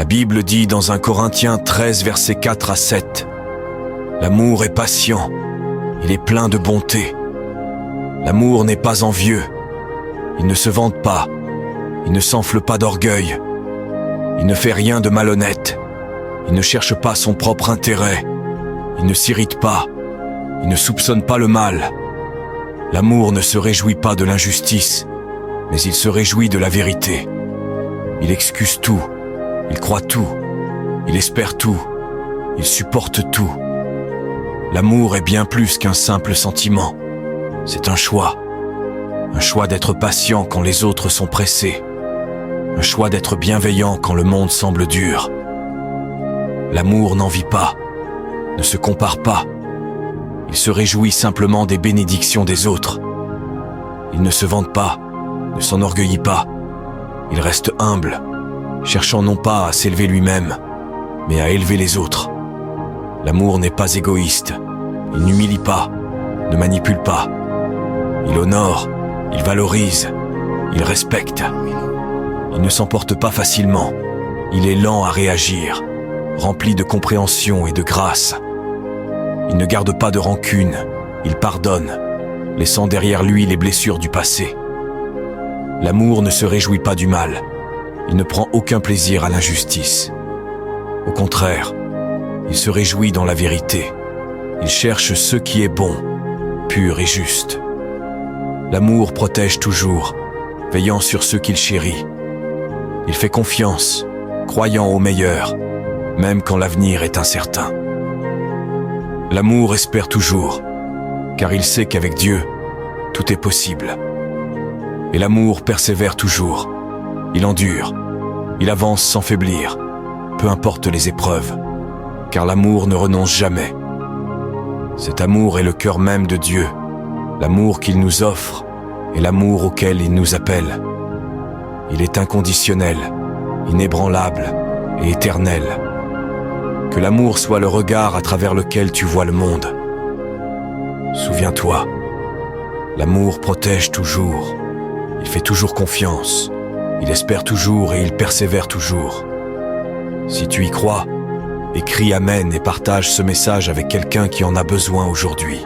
Bible dit dans 1 Corinthiens 13, versets 4 à 7, « L'amour est patient, il est plein de bonté. L'amour n'est pas envieux, il ne se vante pas, il ne s'enfle pas d'orgueil, il ne fait rien de malhonnête, il ne cherche pas son propre intérêt, il ne s'irrite pas, il ne soupçonne pas le mal. L'amour ne se réjouit pas de l'injustice, mais il se réjouit de la vérité. Il excuse tout, il croit tout, il espère tout, il supporte tout. L'amour est bien plus qu'un simple sentiment. C'est un choix d'être patient quand les autres sont pressés, un choix d'être bienveillant quand le monde semble dur. L'amour n'envie pas, ne se compare pas. Il se réjouit simplement des bénédictions des autres. Il ne se vante pas, ne s'enorgueillit pas. Il reste humble, cherchant non pas à s'élever lui-même, mais à élever les autres. L'amour n'est pas égoïste, il n'humilie pas, ne manipule pas. Il honore, il valorise, il respecte. Il ne s'emporte pas facilement, il est lent à réagir, rempli de compréhension et de grâce. Il ne garde pas de rancune, il pardonne, laissant derrière lui les blessures du passé. L'amour ne se réjouit pas du mal, il ne prend aucun plaisir à l'injustice. Au contraire, il se réjouit dans la vérité, il cherche ce qui est bon, pur et juste. L'amour protège toujours, veillant sur ceux qu'il chérit. Il fait confiance, croyant au meilleur, même quand l'avenir est incertain. L'amour espère toujours, car il sait qu'avec Dieu, tout est possible. Et l'amour persévère toujours, il endure, il avance sans faiblir, peu importe les épreuves, car l'amour ne renonce jamais. Cet amour est le cœur même de Dieu, l'amour qu'il nous offre et l'amour auquel il nous appelle. Il est inconditionnel, inébranlable et éternel. Que l'amour soit le regard à travers lequel tu vois le monde. Souviens-toi, l'amour protège toujours, il fait toujours confiance, il espère toujours et il persévère toujours. Si tu y crois, écris Amen et partage ce message avec quelqu'un qui en a besoin aujourd'hui.